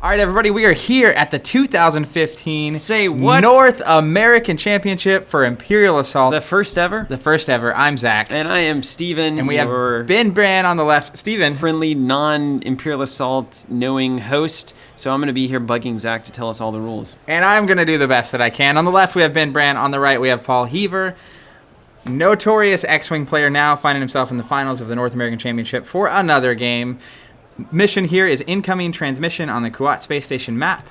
All right, everybody, we are here at the 2015 Say what? North American Championship for Imperial Assault. The first ever? The first ever. I'm Zach. And I am Steven. And we have Ben Brann on the left. Steven. Friendly, non-Imperial Assault knowing host. So I'm going to be here bugging Zach to tell us all the rules. And I'm going to do the best that I can. On the left, we have Ben Brann. On the right, we have Paul Heaver. Notorious X-Wing player now, finding himself in the finals of the North American Championship for another game. Mission here is incoming transmission on the Kuat space station map,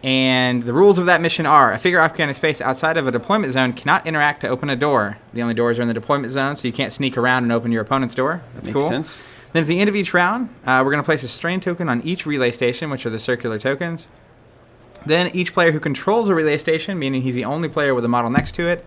and the rules of that mission are: a figure occupying space outside of a deployment zone cannot interact to open a door. The only doors are in the deployment zone, so you can't sneak around and open your opponent's door. That's Makes cool. sense. Then at the end of each round, we're going to place a strain token on each relay station, which are the circular tokens. Then each player who controls a relay station, meaning he's the only player with a model next to it,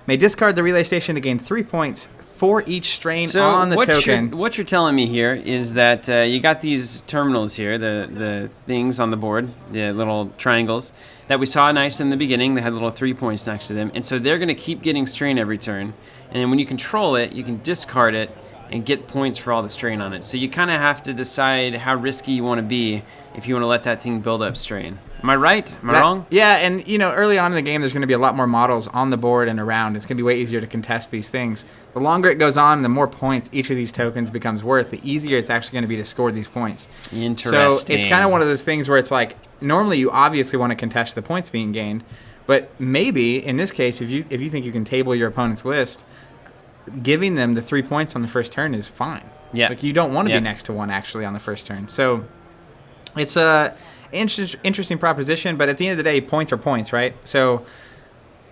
may discard the relay station to gain 3 points for each strain on the token. What you're telling me here is that you got these terminals here, the things on the board, the little triangles, that we saw nice in the beginning. They had little 3 points next to them. And so they're going to keep getting strain every turn. And then when you control it, you can discard it and get points for all the strain on it. So you kind of have to decide how risky you want to be if you want to let that thing build up strain. Am I right? Am I wrong? Yeah, and early on in the game, there's going to be a lot more models on the board and around. It's going to be way easier to contest these things. The longer it goes on, the more points each of these tokens becomes worth, the easier it's actually going to be to score these points. Interesting. So it's kind of one of those things where it's like, normally you obviously want to contest the points being gained, but maybe in this case, if you think you can table your opponent's list, giving them the 3 points on the first turn is fine. Yeah. Like you don't want to be next to one actually on the first turn. So it's a interesting proposition, but at the end of the day, points are points, right? So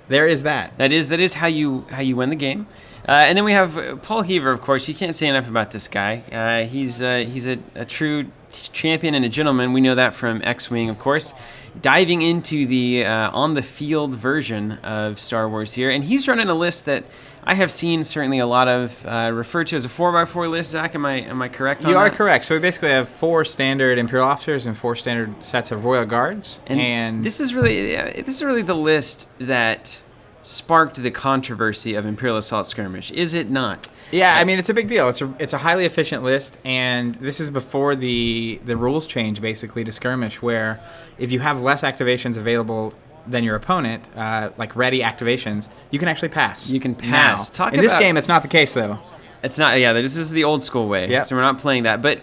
there is that. That is how you win the game. And then we have Paul Heaver, of course. You can't say enough about this guy. He's a true champion and a gentleman. We know that from X-Wing, of course. Diving into the on-the-field version of Star Wars here. And he's running a list that I have seen certainly a lot of referred to as a 4x4 list. Zach, am I correct on that? You are correct. So we basically have 4 standard Imperial officers and 4 standard sets of Royal Guards. And this is really the list that sparked the controversy of Imperial Assault Skirmish, is it not? Yeah, I mean, it's a big deal. It's a highly efficient list, and this is before the rules change, basically, to Skirmish, where if you have less activations available than your opponent, like ready activations, you can actually pass. You can pass. In this game, it's not the case, though. It's not, yeah, this is the old school way, Yep. so we're not playing that. But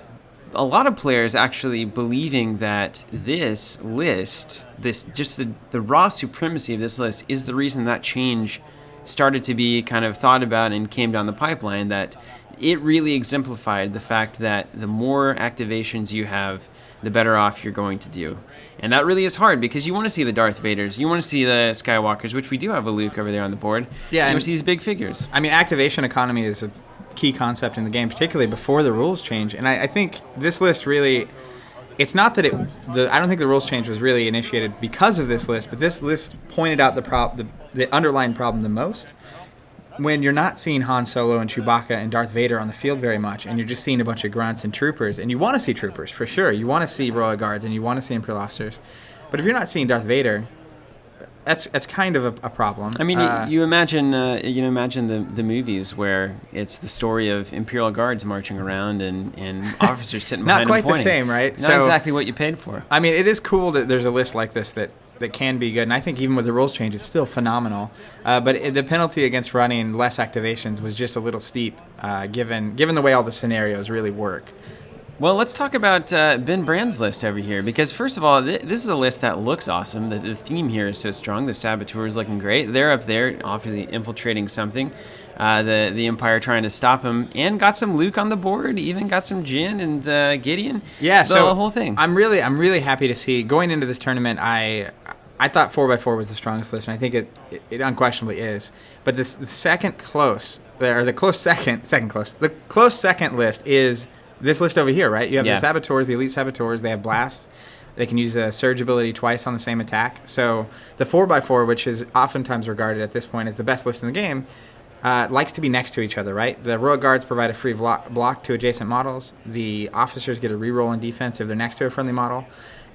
a lot of players actually believing that this list, just the raw supremacy of this list is the reason that change started to be kind of thought about and came down the pipeline, that it really exemplified the fact that the more activations you have, the better off you're going to do. And that really is hard because you want to see the Darth Vaders, you want to see the Skywalkers, which we do have a Luke over there on the board. Yeah, you want to see these big figures. I mean, activation economy is a key concept in the game, particularly before the rules change. And I think this list really, it's not that I don't think the rules change was really initiated because of this list, but this list pointed out the underlying problem the most. When you're not seeing Han Solo and Chewbacca and Darth Vader on the field very much, and you're just seeing a bunch of grunts and troopers, and you want to see troopers for sure, you want to see Royal Guards and you want to see Imperial officers, but if you're not seeing Darth Vader, that's kind of a problem. I mean, you imagine the movies where it's the story of Imperial Guards marching around and officers sitting behind them not quite pointing. the same, right? Not exactly what you paid for. I mean, it is cool that there's a list like this that can be good, and I think even with the rules change, it's still phenomenal. But the penalty against running less activations was just a little steep, given the way all the scenarios really work. Well, let's talk about Ben Brann's list over here, because first of all, this is a list that looks awesome. The theme here is so strong. The Saboteurs looking great. They're up there, obviously infiltrating something. The Empire trying to stop him, and got some Luke on the board. Even got some Jyn and Gideon. Yeah, so the whole thing. I'm really happy to see going into this tournament. I thought 4x4 was the strongest list, and I think it unquestionably is. But the close second list is this list over here, right? You have the Saboteurs, the Elite Saboteurs. They have Blast. They can use a Surge ability twice on the same attack. So the 4x4, which is oftentimes regarded at this point as the best list in the game, likes to be next to each other, right? The Royal Guards provide a free block to adjacent models. The officers get a reroll in defense if they're next to a friendly model.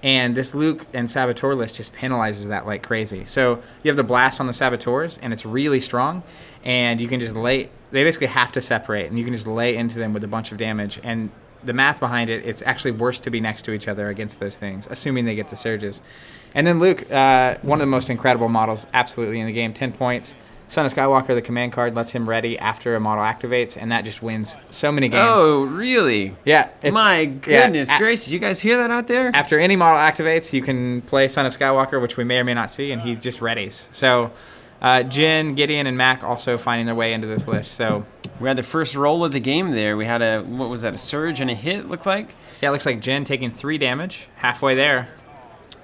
And this Luke and Saboteur list just penalizes that like crazy. So you have the Blast on the Saboteurs, and it's really strong. And you can just they basically have to separate, and you can just lay into them with a bunch of damage. And the math behind it, it's actually worse to be next to each other against those things, assuming they get the surges. And then Luke, one of the most incredible models absolutely in the game, 10 points. Son of Skywalker, the command card, lets him ready after a model activates, and that just wins so many games. Oh, really? Yeah. My goodness gracious. Did you guys hear that out there? After any model activates, you can play Son of Skywalker, which we may or may not see, and he just readies. So Jin, Gideon, and Mac also finding their way into this list. So we had the first roll of the game there. We had what was that, a surge and a hit, looked like? Yeah, it looks like Jin taking 3 damage, halfway there.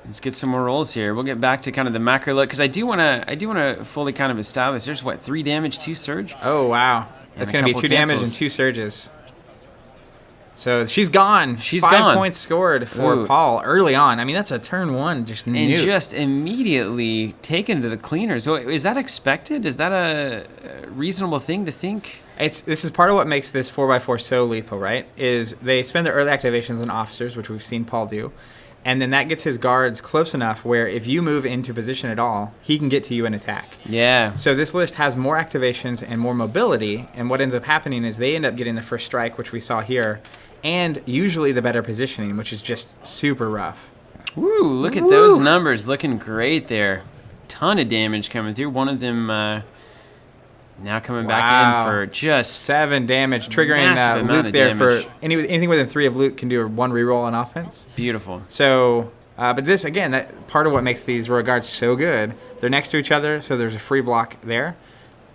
Let's get some more rolls here. We'll get back to kind of the macro look, because I do want to fully kind of establish. There's 3 damage, 2 surge. Oh wow, that's going to be 2 damage and 2 surges. So she's gone. She's 5 gone. Points scored for Paul early on. I mean, that's a turn 1 just and nuke. Just immediately taken to the cleaners. So is that expected? Is that a reasonable thing to think? This is part of what makes this 4x4 so lethal, right? Is they spend their early activations on officers, which we've seen Paul do. And then that gets his guards close enough where if you move into position at all, he can get to you and attack. Yeah. So this list has more activations and more mobility, and what ends up happening is they end up getting the first strike, which we saw here, and usually the better positioning, which is just super rough. Woo, look at those numbers. Looking great there. Ton of damage coming through. One of them now coming back in for just 7 damage, triggering Luke there for anything within 3 of Luke can do a 1 reroll on offense. Beautiful. So, but this again, that part of what makes these royal guards so good. They're next to each other, so there's a free block there,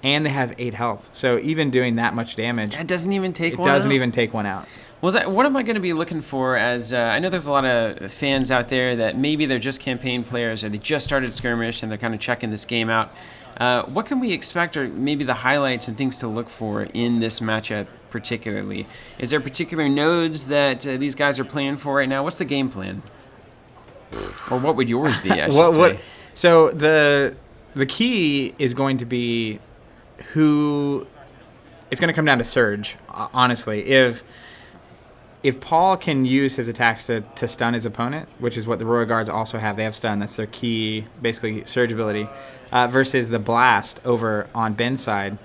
and they have 8 health. So even doing that much damage, that doesn't even take one. It doesn't even take one out. What am I going to be looking for as, I know there's a lot of fans out there that maybe they're just campaign players or they just started skirmish and they're kind of checking this game out. What can we expect, or maybe the highlights and things to look for in this matchup particularly? Is there particular nodes that these guys are playing for right now? What's the game plan? Or what would yours be, I should say? So the key is going to be who... It's going to come down to Surge, honestly. If Paul can use his attacks to stun his opponent, which is what the Royal Guards also have, they have stun, that's their key, basically, surge ability, versus the blast over on Ben's side,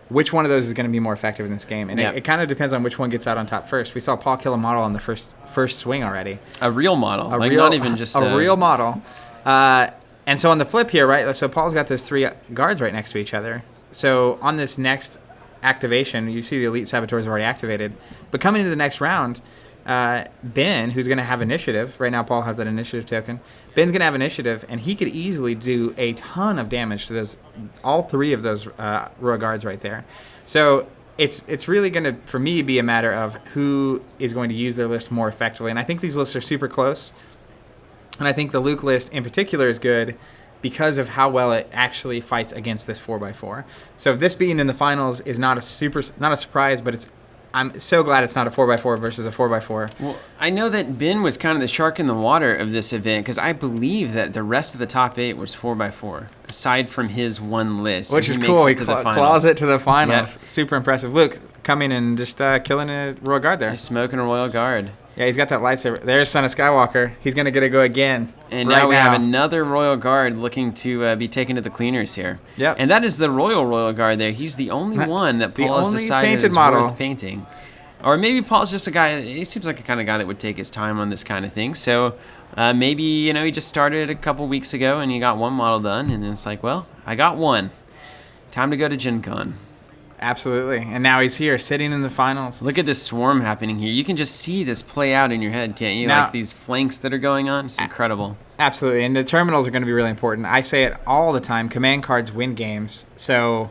which one of those is going to be more effective in this game? And it kind of depends on which one gets out on top first. We saw Paul kill a model on the first swing already. A real model, not even just a real model. And so on the flip here, right, so Paul's got those 3 guards right next to each other. So on this next activation, you see the Elite Saboteurs already activated. But coming into the next round, Ben, who's going to have initiative, right now Paul has that initiative token, Ben's going to have initiative, and he could easily do a ton of damage to all 3 of those Royal Guards right there. So it's really going to, for me, be a matter of who is going to use their list more effectively. And I think these lists are super close. And I think the Luke list in particular is good because of how well it actually fights against this 4x4. So this being in the finals is not a surprise, but I'm so glad it's not a 4x4 versus a 4x4. Well, I know that Ben was kind of the shark in the water of this event because I believe that the rest of the top 8 was 4x4, aside from his one list. Which is cool. He claws it to the finals. Yep. Super impressive. Luke coming and just killing a Royal Guard there. He's smoking a Royal Guard. Yeah, he's got that lightsaber. There's Son of Skywalker. He's going to get a go again. And now we have another Royal Guard looking to be taken to the cleaners here. Yep. And that is the Royal Guard there. He's the only one that Paul has decided is worth painting. Or maybe Paul's just a guy, he seems like a kind of guy that would take his time on this kind of thing. So maybe, he just started a couple weeks ago and he got 1 model done. And then it's like, well, I got 1. Time to go to Gen Con. Absolutely. And now he's here, sitting in the finals. Look at this swarm happening here. You can just see this play out in your head, can't you? Like these flanks that are going on. It's incredible. Absolutely. And the terminals are going to be really important. I say it all the time. Command cards win games. So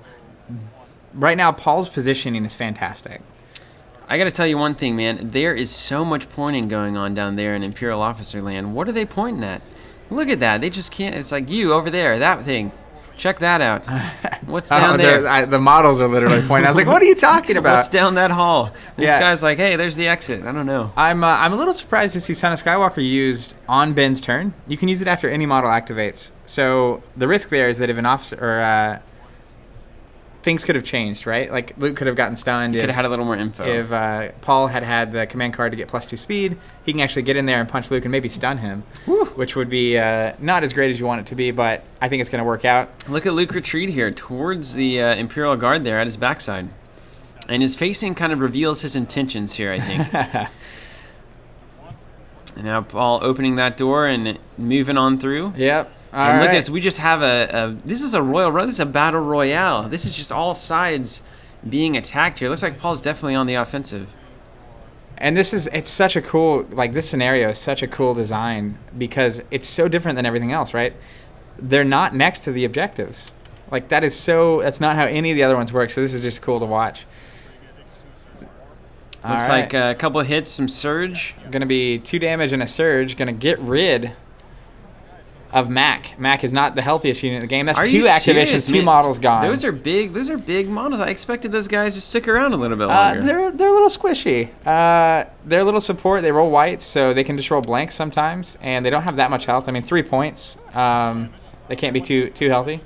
right now, Paul's positioning is fantastic. I got to tell you one thing, man. There is so much pointing going on down there in Imperial Officer Land. What are they pointing at? Look at that. They just can't. It's like you over there, that thing. Check that out. What's down there? The models are literally pointing. I was like, what are you talking about? What's down that hall? This guy's like, hey, there's the exit. I don't know. I'm a little surprised to see Son of Skywalker used on Ben's turn. You can use it after any model activates. So the risk there is that if an officer or things could have changed, right? Like Luke could have gotten stunned. Could have had a little more info. If Paul had the command card to get +2 speed, he can actually get in there and punch Luke and maybe stun him, which would be not as great as you want it to be, but I think it's going to work out. Look at Luke retreat here towards the Imperial Guard there at his backside. And his facing kind of reveals his intentions here, I think. And now Paul opening that door and moving on through. Yep. And look at this. We just have this is a royal road. This is a battle royale. This is just all sides being attacked here. Looks like Paul's definitely on the offensive. And it's such a cool, like, this scenario is such a cool design because it's so different than everything else, right? They're not next to the objectives. Like, that's not how any of the other ones work, so this is just cool to watch. Looks like a couple of hits, some surge. Going to be 2 damage and a surge. Going to get rid of Mac. Mac is not the healthiest unit in the game. That's 2 activations, 2 models gone. Those are big models. I expected those guys to stick around a little bit longer. They're a little squishy. They're a little support. They roll whites, so they can just roll blanks sometimes, and they don't have that much health. I mean, 3 points. They can't be too healthy.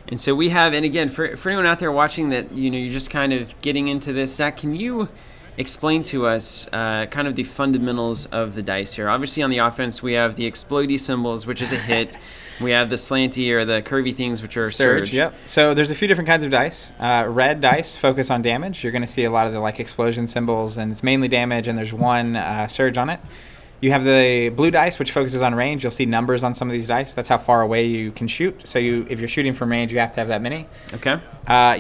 And so we have, and again, for anyone out there watching that, you're just kind of getting into this, Zach, can you explain to us kind of the fundamentals of the dice here? Obviously, on the offense, we have the explodey symbols, which is a hit. We have the slanty or the curvy things, which are surge. Yep. So there's a few different kinds of dice. Red dice focus on damage. You're going to see a lot of the explosion symbols, and it's mainly damage, and there's 1 surge on it. You have the blue dice, which focuses on range. You'll see numbers on some of these dice. That's how far away you can shoot. So if you're shooting from range, you have to have that many. Okay.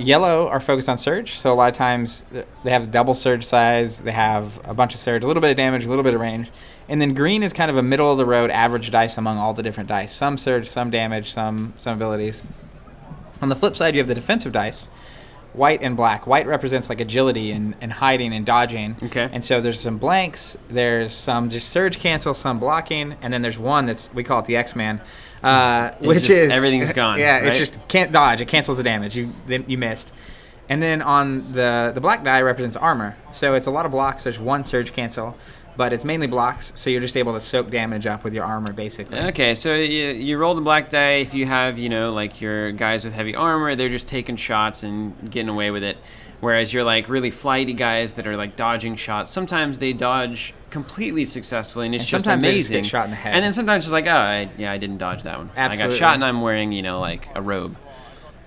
Yellow are focused on surge. So a lot of times they have double surge size. They have a bunch of surge, a little bit of damage, a little bit of range. And then green is kind of a middle-of-the-road average dice among all the different dice. Some surge, some damage, some abilities. On the flip side, you have the defensive dice. White and black. White represents agility and hiding and dodging. Okay. And so there's some blanks, there's some just surge cancel, some blocking, and then there's one we call it the X-Man, which is everything's gone. Yeah, right? It's just can't dodge. It cancels the damage. You missed. And then on the black die represents armor. So it's a lot of blocks. There's 1 surge cancel, but it's mainly blocks, so you're just able to soak damage up with your armor, basically. Okay, so you roll the black die. If you have, your guys with heavy armor, they're just taking shots and getting away with it. Whereas you're really flighty guys that are dodging shots. Sometimes they dodge completely successfully, and it's just amazing. They just get shot in the head. And then sometimes it's I didn't dodge that one. Absolutely. I got shot, and I'm wearing, a robe.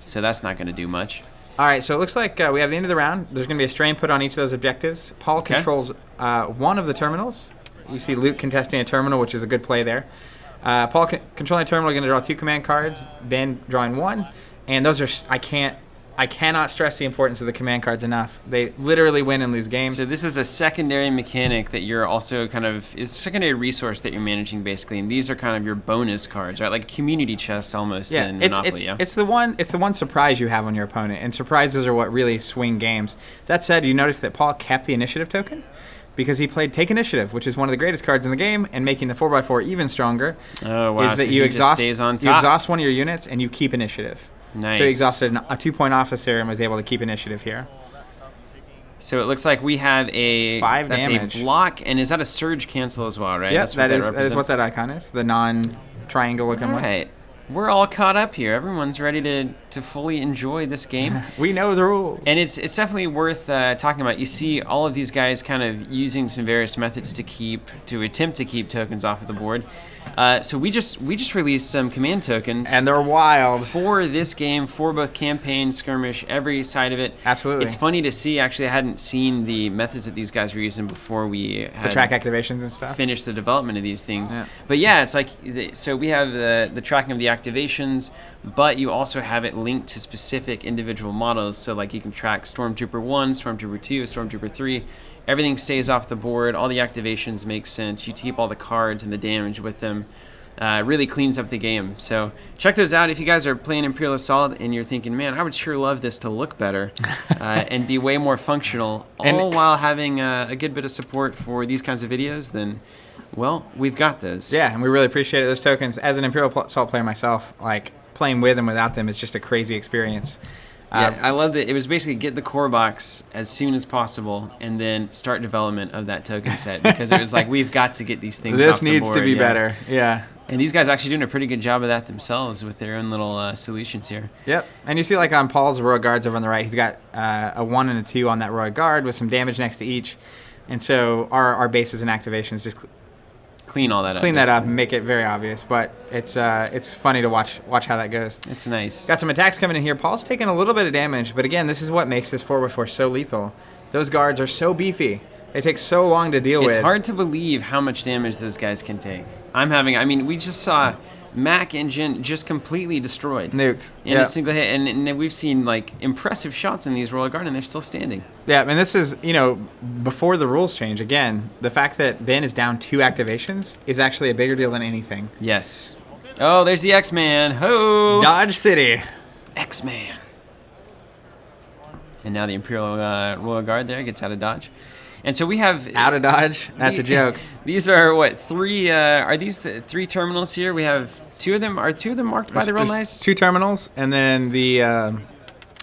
So that's not going to do much. All right, so it looks like we have the end of the round. There's going to be a strain put on each of those objectives. Paul controls 1 of the terminals. You see Luke contesting a terminal, which is a good play there. Paul controlling a terminal, going to draw 2 command cards. Ben drawing 1. And those are I cannot stress the importance of the command cards enough. They literally win and lose games. So this is a secondary mechanic that you're also is a secondary resource that you're managing, basically, and these are kind of your bonus cards, right? Like a community chest almost in Monopoly. It's the one surprise you have on your opponent, and surprises are what really swing games. That said, you notice that Paul kept the initiative token because he played Take Initiative, which is one of the greatest cards in the game, and making the 4x4 even stronger. Oh, wow. Is that so you exhaust, stays on top. You exhaust one of your units, and you keep initiative. Nice. So he exhausted a 2-point officer and was able to keep initiative here. So it looks like we have 5 that's damage. A block, and is that a surge cancel as well, right? Yes, that is what that icon is, the non-triangle looking one. All right. We're all caught up here. Everyone's ready to fully enjoy this game. We know the rules. And it's definitely worth talking about. You see all of these guys kind of using some various methods to attempt to keep tokens off of the board. So we just released some command tokens, and they're wild for this game, for both campaign, skirmish, every side of it. Absolutely. It's funny to see. Actually, I hadn't seen the methods that these guys were using before we had to track activations and stuff. Finished the development of these things. Yeah. But yeah, it's so we have the tracking of the activations, but you also have it linked to specific individual models. So you can track Stormtrooper 1, Stormtrooper 2, Stormtrooper 3. Everything stays off the board. All the activations make sense. You keep all the cards and the damage with them. Really cleans up the game. So check those out if you guys are playing Imperial Assault and you're thinking, man, I would sure love this to look better and be way more functional, all while having a good bit of support for these kinds of videos, then, well, we've got those. Yeah, and we really appreciate those tokens. As an Imperial Assault player myself, playing with and without them is just a crazy experience. Yeah, I love that. It was basically get the core box as soon as possible and then start development of that token set, because it was we've got to get these things off the board. This needs to be better. Yeah. And these guys are actually doing a pretty good job of that themselves with their own little solutions here. Yep. And you see on Paul's Royal Guards over on the right, he's got a 1 and a 2 on that Royal Guard with some damage next to each. And so our bases and activations just clean all that up. Clean that up and make it very obvious. But it's funny to watch how that goes. It's nice. Got some attacks coming in here. Paul's taking a little bit of damage, but again, this is what makes this 4x4 so lethal. Those guards are so beefy. They take so long to deal with. It's hard to believe how much damage those guys can take. We just saw Mac engine just completely destroyed. Nuked. In a single hit. And we've seen, like, impressive shots in these Royal Guard, and they're still standing. Yeah, and this is, before the rules change, again, the fact that Ben is down 2 activations is actually a bigger deal than anything. Yes. Oh, there's the X-Man. Ho! Dodge City. X-Man. And now the Imperial Royal Guard there gets out of dodge. And so we have... Out of dodge? That's a joke. These are, what, 3... are these the 3 terminals here? We have 2 of them. Are 2 of them marked by the real nice? 2 terminals, and then the...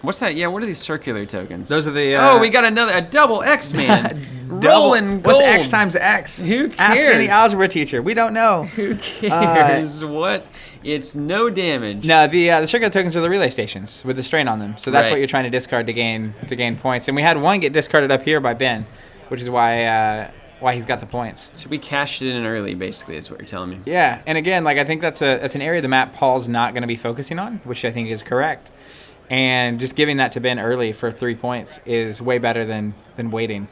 What's that? Yeah, what are these circular tokens? Those are the... oh, we got a double X-Man. Rolling gold. What's X times X? Who cares? Ask any algebra teacher. We don't know. Who cares? What? It's no damage. No, the circular tokens are the relay stations with the strain on them. So that's what you're trying to discard to gain points. And we had one get discarded up here by Ben, which is why he's got the points. So we cashed it in early, basically, is what you're telling me. Yeah, and again, I think that's an area of the map Paul's not going to be focusing on, which I think is correct. And just giving that to Ben early for 3 points is way better than waiting.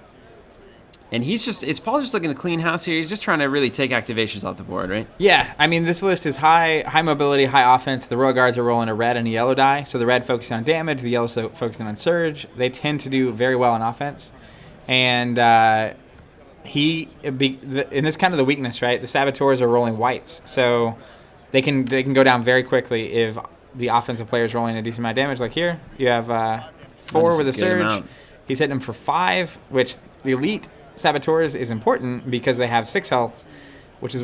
And is Paul just looking to clean house here? He's just trying to really take activations off the board, right? Yeah, this list is high mobility, high offense. The Royal Guards are rolling a red and a yellow die, so the red focusing on damage, the yellow focusing on surge. They tend to do very well on offense. And and this kind of the weakness, right? The Saboteurs are rolling whites, so they can go down very quickly if the offensive player is rolling a decent amount of damage. Like here, you have 4 with a surge. Amount. He's hitting him for 5, which the elite Saboteurs is important because they have 6 health, which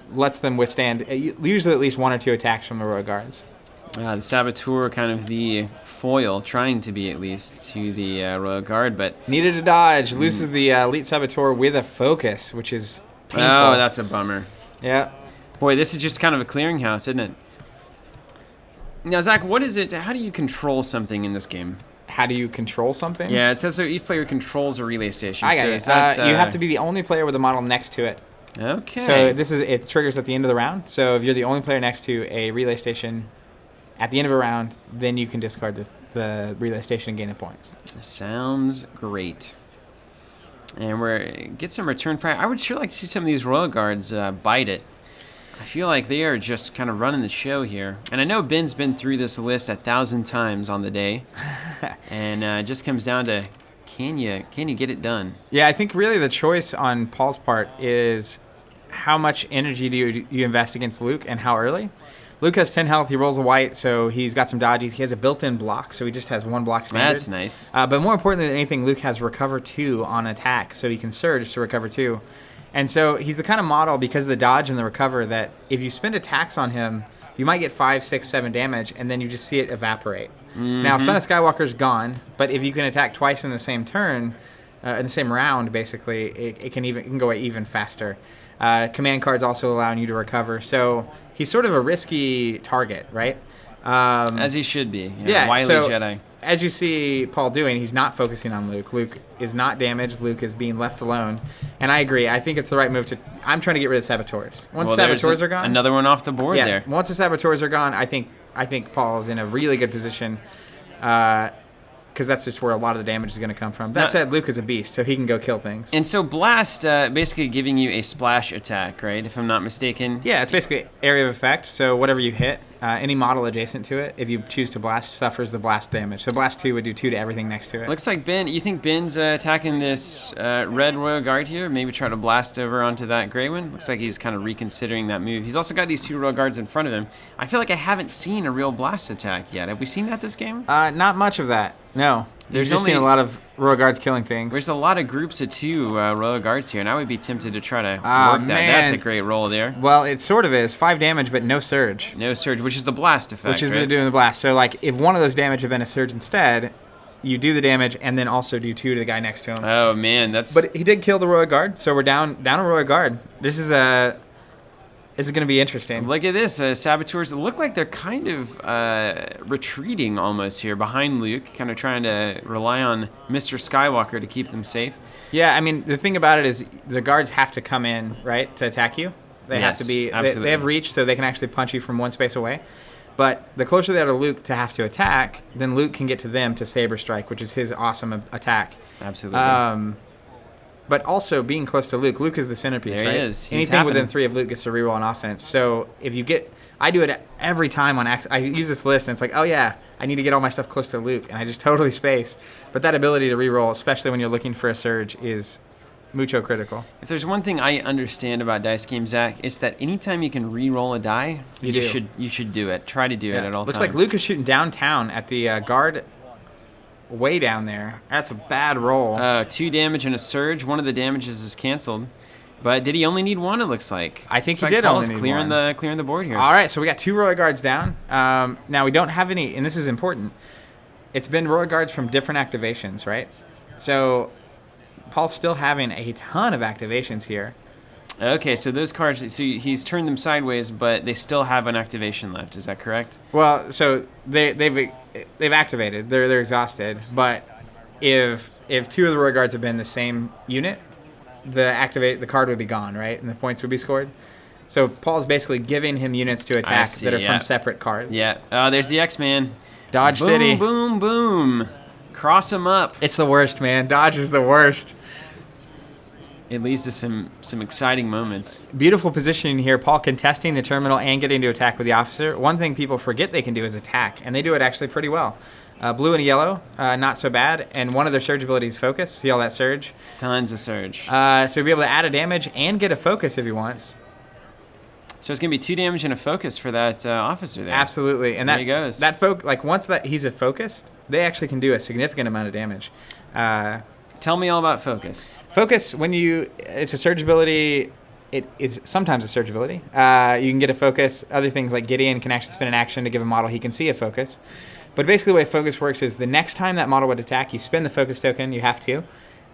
lets them withstand usually at least 1 or 2 attacks from the Royal Guards. The Saboteur, kind of the foil, trying to be at least, to the Royal Guard, but... Needed a dodge. Loses the elite Saboteur with a focus, which is painful. Oh, that's a bummer. Yeah. Boy, this is just kind of a clearinghouse, isn't it? Now, Zach, what is it? How do you control something in this game? How do you control something? Yeah, it says so each player controls a relay station. I got it. Is that, you have to be the only player with a model next to it. Okay. So it triggers at the end of the round. So if you're the only player next to a relay station at the end of a round, then you can discard the relay station and gain the points. Sounds great. And get some return fire. I would sure like to see some of these Royal Guards bite it. I feel like they are just kind of running the show here. And I know Ben's been through this list 1,000 times on the day. And it just comes down to, can you get it done? Yeah, I think really the choice on Paul's part is how much energy do you invest against Luke and how early. Luke has 10 health. He rolls a white, so he's got some dodges. He has a built-in block, so he just has 1 block standard. That's nice. But more importantly than anything, Luke has recover 2 on attack, so he can surge to recover 2. And so he's the kind of model, because of the dodge and the recover, that if you spend attacks on him, you might get 5, 6, 7 damage, and then you just see it evaporate. Mm-hmm. Now, Son of Skywalker's gone, but if you can attack twice in the same turn, in the same round, basically, it can go even faster. Command cards also allowing you to recover. So he's sort of a risky target, right? As he should be. Yeah, wily so Jedi. As you see Paul doing, he's not focusing on Luke. Luke is not damaged. Luke is being left alone. And I agree. I think it's the right move to... I'm trying to get rid of Saboteurs. Once Saboteurs are gone... Another one off the board there. Once the Saboteurs are gone, I think Paul is in a really good position because that's just where a lot of the damage is going to come from. That said, Luke is a beast, so he can go kill things. And so Blast basically giving you a splash attack, right, if I'm not mistaken? Yeah, it's basically area of effect, so whatever you hit, any model adjacent to it, if you choose to blast, suffers the blast damage. So Blast 2 would do 2 to everything next to it. Looks like you think Ben's attacking this red Royal Guard here? Maybe try to blast over onto that gray one? Looks like he's kind of reconsidering that move. He's also got these 2 Royal Guards in front of him. I feel like I haven't seen a real blast attack yet. Have we seen that this game? Not much of that, no. There's just seen a lot of Royal Guards killing things. There's a lot of groups of 2 Royal Guards here, and I would be tempted to try to work that. Man. That's a great roll there. Well, it sort of is. 5 damage, but no surge. No surge, which is the blast effect, which is right? doing the blast. So, if one of those damage had been a surge instead, you do the damage and then also do 2 to the guy next to him. Oh, man, that's... But he did kill the Royal Guard, so we're down a Royal Guard. This is going to be interesting. Look at this. Saboteurs look like they're kind of retreating almost here behind Luke, kind of trying to rely on Mr. Skywalker to keep them safe. Yeah, the thing about it is the guards have to come in, right, to attack you. They have to be. Absolutely. They have reach, so they can actually punch you from one space away. But the closer they are to Luke to have to attack, then Luke can get to them to Saber Strike, which is his awesome attack. Absolutely. But also being close to Luke, Luke is the centerpiece, there right? He is. Anything within 3 of Luke gets to reroll on offense. So if you get, I do it every time on I use this list, and it's like, oh yeah, I need to get all my stuff close to Luke, and I just totally space. But that ability to reroll, especially when you're looking for a surge, is mucho critical. If there's one thing I understand about dice games, Zach, it's that anytime you can re-roll a die, you should do it. Try to do it at all Looks times. like Luke is shooting downtown at the guard way down there. That's a bad roll. 2 damage and a surge. One of the damages is canceled. But did he only need 1, it looks like? I think he did Paul's only need clearing 1. Clearing the board here. All right, so we got 2 royal guards down. Now we don't have any, and this is important. It's been royal guards from different activations, right? So Paul's still having a ton of activations here. Okay, so those cards, so he's turned them sideways, but they still have an activation left. Is that correct? Well, so they've activated. They're exhausted. But if 2 of the royal guards have been the same unit, the card would be gone, right? And the points would be scored. So Paul's basically giving him units to attack that are from separate cards. Yeah. There's the X-Man. Dodge boom, City. Boom, boom, boom. Cross him up. It's the worst, man. Dodge is the worst. It leads to some exciting moments. Beautiful positioning here. Paul contesting the terminal and getting to attack with the officer. One thing people forget they can do is attack, and they do it actually pretty well. Blue and yellow, not so bad. And one of their surge abilities, focus. See all that surge? Tons of surge. So he'll be able to add a damage and get a focus if he wants. So it's going to be 2 damage and a focus for that officer there. Absolutely. And there he goes. Once he's a focused, they actually can do a significant amount of damage. Tell me all about focus. Focus, it's a surge ability. It is sometimes a surge ability. You can get a focus. Other things like Gideon can actually spend an action to give a model he can see a focus. But basically the way focus works is the next time that model would attack, you spend the focus token, you have to,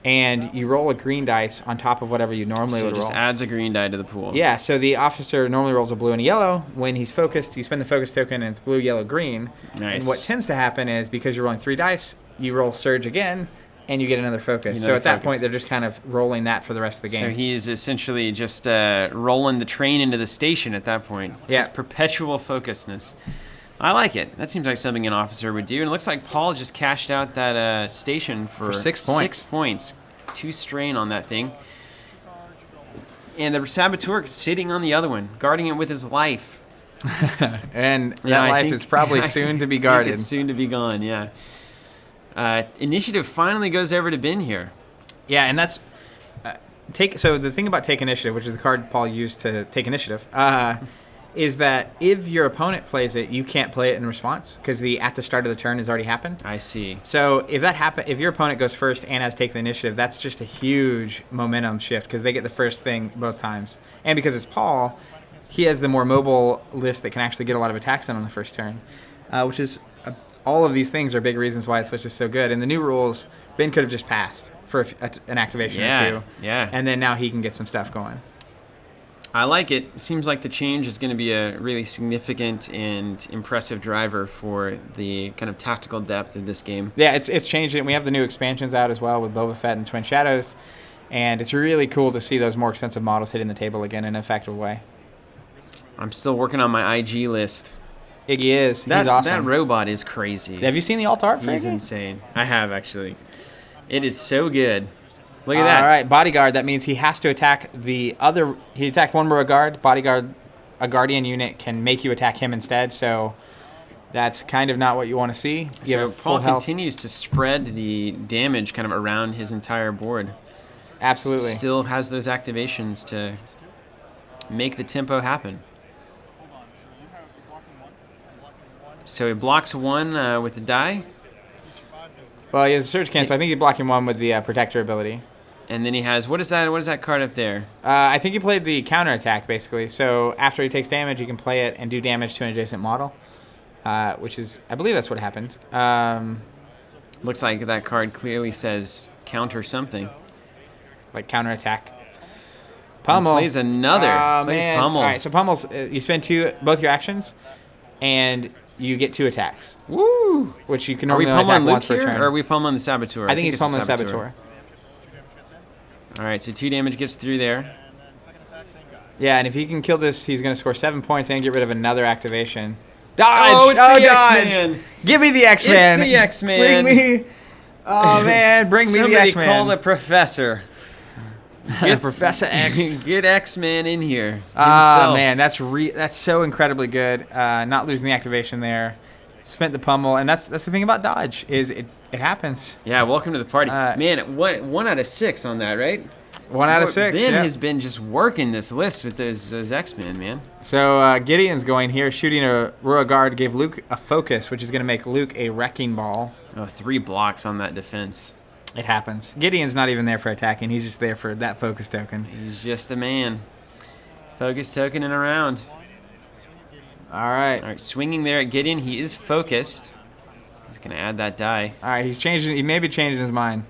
and you roll a green dice on top of whatever you normally would roll. So it just adds a green die to the pool. Yeah, so the officer normally rolls a blue and a yellow. When he's focused, you spend the focus token, and it's blue, yellow, green. Nice. And what tends to happen is because you're rolling 3 dice, you roll surge again, and you get another focus. So at that point, they're just kind of rolling that for the rest of the game. So he's essentially just rolling the train into the station at that point. Just perpetual focusedness. I like it. That seems like something an officer would do. And it looks like Paul just cashed out that station for 6 points. 6 points. 2 strain on that thing. And the Saboteur sitting on the other one, guarding it with his life. And that life is probably soon to be guarded. It's soon to be gone, yeah. Initiative finally goes over to Ben here. Yeah, and that's... So the thing about Take Initiative, which is the card Paul used to take initiative, is that if your opponent plays it, you can't play it in response because at the start of the turn has already happened. I see. So if your opponent goes first and has taken the initiative, that's just a huge momentum shift because they get the first thing both times. And because it's Paul, he has the more mobile list that can actually get a lot of attacks in on the first turn, which is all of these things are big reasons why this list is so good. In the new rules, Ben could have just passed for an activation or 2. Yeah. And then now he can get some stuff going. I like it. Seems like the change is going to be a really significant and impressive driver for the kind of tactical depth of this game. Yeah, it's changed it. We have the new expansions out as well with Boba Fett and Twin Shadows, and it's really cool to see those more expensive models hitting the table again in an effective way. I'm still working on my IG list. Iggy is. He's awesome. That robot is crazy. Have you seen the alt art for He's Iggy? insane. I have, actually. It is so good. Look at that. All right, bodyguard. That means he has to attack the other. He attacked one more guard. Bodyguard, a guardian unit can make you attack him instead. So that's kind of not what you want to see. So Paul continues to spread the damage kind of around his entire board. Absolutely. Still has those activations to make the tempo happen. So he blocks 1 with the die. Well, he has a surge cancel. I think he's blocking 1 with the protector ability. And then he has, what is that card up there? I think he played the counterattack, basically. So after he takes damage, he can play it and do damage to an adjacent model, which is, I believe that's what happened. Looks like that card clearly says counter something. Like counterattack. Pummel. And plays another. Plays man. pummel. All right, so pummels, you spend both your actions, and you get 2 attacks. Woo! Which you can Are we normally attack pummeling once Luke per here, turn. or are we pummeling the Saboteur? I think he's pummeling the Saboteur. All right, so 2 damage gets through there. Yeah, and if he can kill this, he's going to score 7 points and get rid of another activation. Dodge! Oh, it's the dodge! X-Man. Give me the X-Man. It's the X-Man. Bring me... Oh, man, bring me the Somebody X-Man. call the professor. Get Professor X. Get X-Man in here. Oh, man, that's so incredibly good. Not losing the activation there. Spent the pummel, and that's the thing about dodge, is it happens. Yeah, welcome to the party. Man, 1 out of 6 on that, right? 1 out of 6. Ben has been just working this list with those X-Men, man. So Gideon's going here, shooting a Royal Guard, gave Luke a focus, which is going to make Luke a wrecking ball. Oh, 3 blocks on that defense. It happens. Gideon's not even there for attacking. He's just there for that focus token. He's just a man. Focus token and around. All right. All right, swinging there at Gideon. He is focused. He's going to add that die. All right, he may be changing his mind.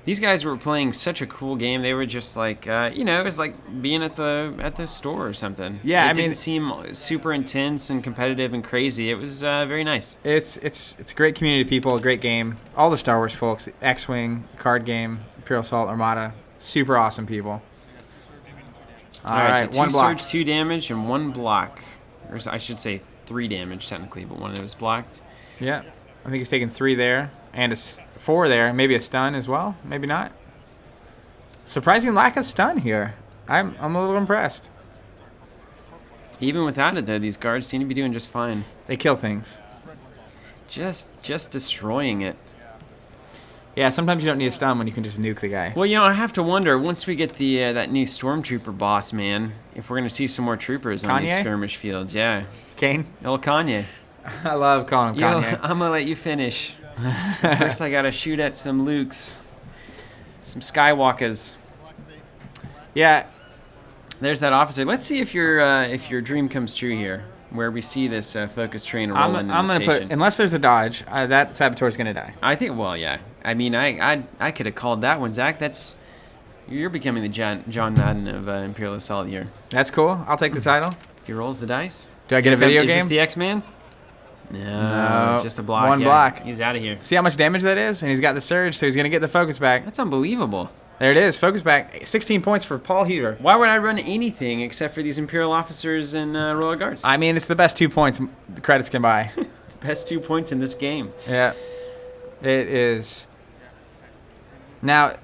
These guys were playing such a cool game. They were just like, it was like being at the store or something. Yeah, it didn't seem super intense and competitive and crazy. It was very nice. It's a great community of people, a great game. All the Star Wars folks, X-Wing, card game, Imperial Assault, Armada, super awesome people. All right, so 2 surge, 2 damage, and 1 block. Or I should say 3 damage technically, but 1 of those blocked. Yeah, I think he's taking 3 there. And a 4 there. Maybe a stun as well. Maybe not. Surprising lack of stun here. I'm a little impressed. Even without it, though, these guards seem to be doing just fine. They kill things. Just destroying it. Yeah, sometimes you don't need a stun when you can just nuke the guy. Well, I have to wonder, once we get the that new Stormtrooper boss, man, if we're going to see some more troopers on these skirmish fields. Yeah. Kane? El Kanye. I love calling him Kanye. I'm going to let you finish. First, I gotta shoot at some Lukes, some Skywalkers. Yeah, there's that officer. Let's see if your dream comes true here, where we see this focus train roll into the station. Unless there's a dodge, that Saboteur's gonna die. I think. Well, yeah. I mean, I could have called that one, Zach. You're becoming the John Madden of Imperial Assault here. That's cool. I'll take the title. If he rolls the dice. Do I get a video game? Is this the X-Man? No, just a block. 1 block. He's out of here. See how much damage that is? And he's got the surge, so he's going to get the focus back. That's unbelievable. There it is. Focus back. 16 points for Paul Heaver. Why would I run anything except for these Imperial officers and Royal Guards? I mean, it's the best 2 points the credits can buy. The best 2 points in this game. Yeah, it is. Now,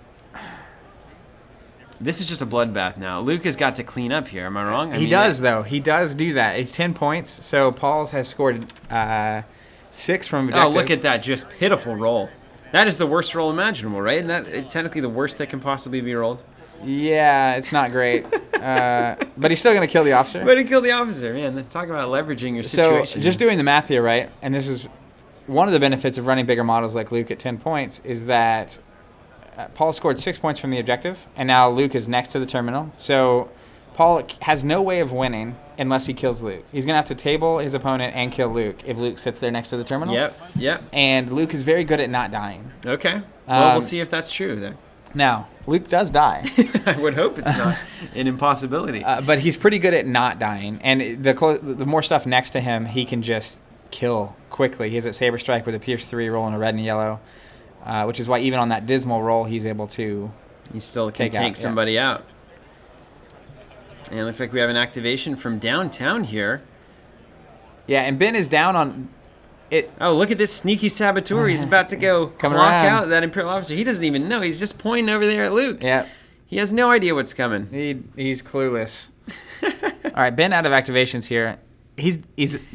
this is just a bloodbath now. Luke has got to clean up here. Am I wrong? He does, though. He does do that. It's 10 points, so Paul's has scored 6 from objectives. Oh, look at that. Just pitiful roll. That is the worst roll imaginable, right? Isn't that technically the worst that can possibly be rolled? Yeah, it's not great. But he's still going to kill the officer. But he killed the officer, man. Talk about leveraging your situation. So, just doing the math here, right? And this is one of the benefits of running bigger models like Luke at 10 points is that Paul scored 6 points from the objective, and now Luke is next to the terminal. So Paul has no way of winning unless he kills Luke. He's going to have to table his opponent and kill Luke if Luke sits there next to the terminal. Yep. And Luke is very good at not dying. Okay. Well, we'll see if that's true then. Now, Luke does die. I would hope it's not an impossibility. But he's pretty good at not dying. And the more stuff next to him, he can just kill quickly. He has that Saber Strike with a Pierce 3 rolling a red and yellow. Which is why even on that dismal roll, he's able to He still can take somebody out. And it looks like we have an activation from downtown here. Yeah, and Ben is down on it. Oh, look at this sneaky saboteur. He's about to go clock out that Imperial officer. He doesn't even know. He's just pointing over there at Luke. Yeah. He has no idea what's coming. He's clueless. All right, Ben out of activations here. He's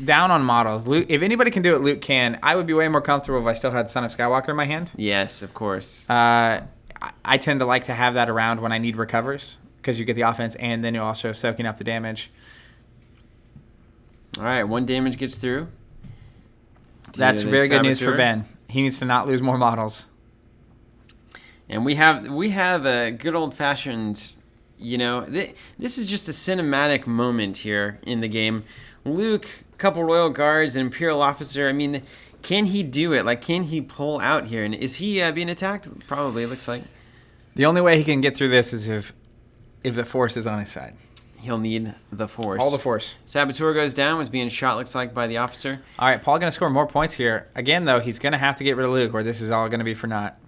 down on models. Luke, if anybody can do it, Luke can. I would be way more comfortable if I still had Son of Skywalker in my hand. Yes, of course. I tend to like to have that around when I need recovers because you get the offense and then you're also soaking up the damage. All right, 1 damage gets through. That's very good news for Ben. He needs to not lose more models. And we have a good old-fashioned, this is just a cinematic moment here in the game. Luke, a couple Royal Guards, an Imperial officer. I mean, can he do it? Like, can he pull out here? And is he being attacked? Probably, it looks like. The only way he can get through this is if the Force is on his side. He'll need the Force. All the Force. Saboteur goes down, was being shot, looks like, by the officer. All right, Paul going to score more points here. Again, though, he's going to have to get rid of Luke, or this is all going to be for naught.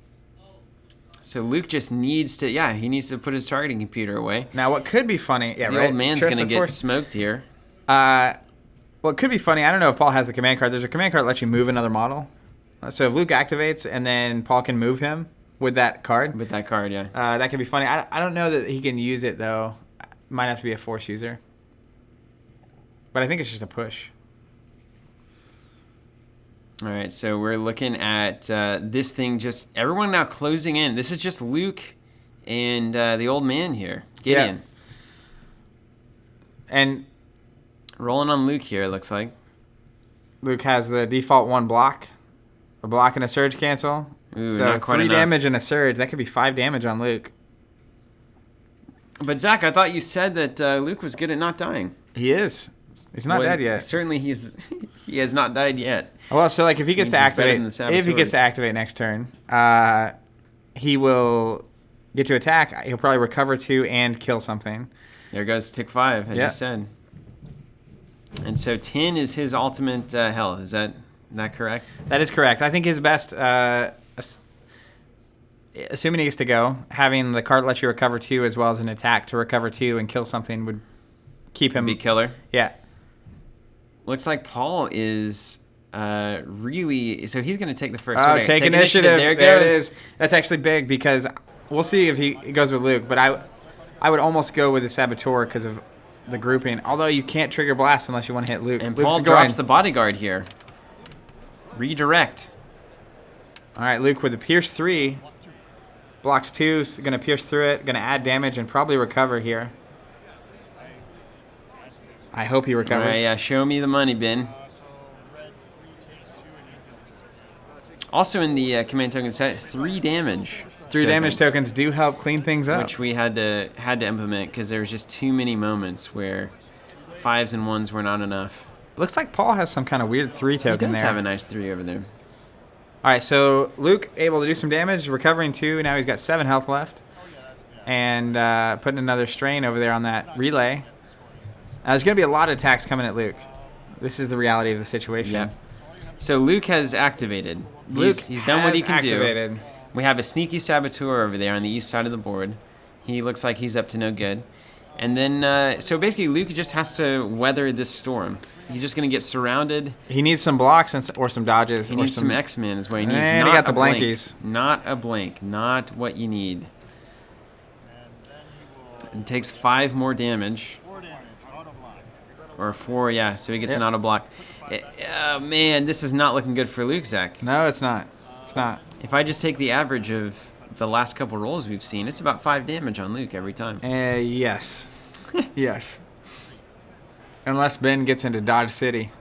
So Luke just needs to, he needs to put his targeting computer away. Now, what could be funny... Yeah, the right? old man's going to get smoked here. What could be funny, I don't know if Paul has the command card. There's a command card that lets you move another model. So if Luke activates and then Paul can move him with that card. With that card, yeah. That could be funny. I don't know that he can use it, though. Might have to be a force user. But I think it's just a push. All right, so we're looking at this thing just... Everyone now closing in. This is just Luke and the old man here. Gideon. Yeah. And... Rolling on Luke here, it looks like. Luke has the default 1 block. A block and a surge cancel. Ooh, so not quite 3 enough. damage and a surge. That could be 5 damage on Luke. But Zach, I thought you said that Luke was good at not dying. He is. He's not dead yet. Certainly he has not died yet. Well, so like if he gets to activate, next turn, he will get to attack. He'll probably recover 2 and kill something. There goes tick 5, as you said. And so 10 is his ultimate health. Is that correct? That is correct. I think his best, assuming he gets to go, having the card let you recover 2 as well as an attack to recover 2 and kill something would keep him... Be killer? Yeah. Looks like Paul is really... So he's going to take the first... Oh, take initiative. There it is. That's actually big because we'll see if he goes with Luke, but I would almost go with the Saboteur because of the grouping. Although you can't trigger blast unless you want to hit Luke. And Luke's Paul drops the bodyguard here. Redirect. All right, Luke with a Pierce 3. Blocks 2, going to pierce through it, going to add damage and probably recover here. I hope he recovers. All right, yeah, show me the money, Ben. Also in the command token set, 3 damage. 3 damage tokens do help clean things up. Which we had to implement because there was just too many moments where 5s and 1s were not enough. Looks like Paul has some kind of weird 3 token there. He does have a nice 3 over there. All right, so Luke able to do some damage, recovering 2. Now he's got 7 health left. And putting another strain over there on that relay. There's going to be a lot of attacks coming at Luke. This is the reality of the situation. Yeah. So Luke has activated. He's done what he can do. We have a sneaky Saboteur over there on the east side of the board. He looks like he's up to no good. And then, so basically Luke just has to weather this storm. He's just going to get surrounded. He needs some blocks or some dodges. He needs some X-Men is what he needs. And he got the blankies. Not a blank. Not what you need. It takes 5 more damage. Or 4, yeah. So he gets an auto block. Man, this is not looking good for Luke, Zach. No, it's not. It's not. If I just take the average of the last couple rolls we've seen, it's about 5 damage on Luke every time. Yes. Yes. Unless Ben gets into Dodge City.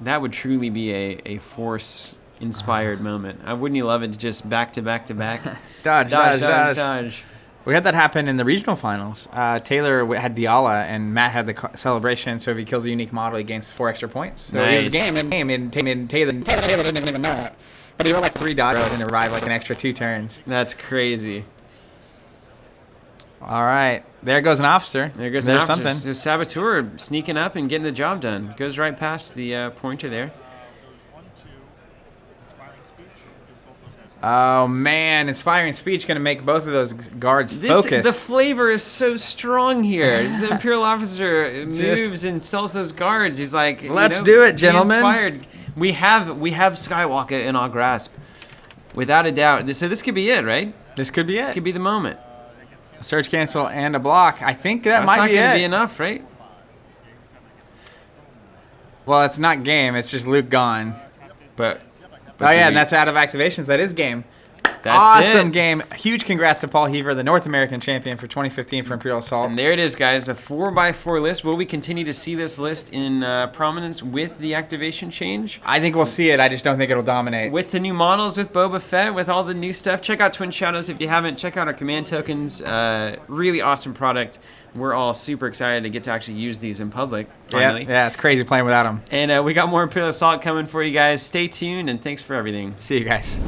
That would truly be a Force-inspired moment. Wouldn't you love it to just back to back to back? Dodge. We had that happen in the regional finals. Taylor had Diala, and Matt had the celebration. So if he kills a unique model, he gains 4 extra points. So nice. He was game, and Taylor didn't even know it. But he rolled like 3 dodge rolls and arrived like an extra 2 turns. That's crazy. All right. There goes an officer. There goes an officer. Something. So Saboteur sneaking up and getting the job done. Goes right past the pointer there. Oh, man. Inspiring speech going to make both of those guards focused. The flavor is so strong here. This Imperial officer moves and sells those guards. He's like, let's do it, gentlemen. Inspired. We have Skywalker in our grasp. Without a doubt. So this could be it, right? This could be it. This could be the moment. A surge cancel and a block. I think that might be it. That's not going to be enough, right? Well, it's not game. It's just Luke gone. But and that's out of activations. That is game. That's awesome game. Huge congrats to Paul Heaver, the North American champion for 2015 for Imperial Assault. And there it is, guys. A 4x4 list. Will we continue to see this list in prominence with the activation change? I think we'll see it. I just don't think it'll dominate. With the new models, with Boba Fett, with all the new stuff. Check out Twin Shadows if you haven't. Check out our command tokens. Really awesome product. We're all super excited to get to actually use these in public, finally. Yeah, it's crazy playing without them. And we got more Imperial Assault coming for you guys. Stay tuned, and thanks for everything. See you guys.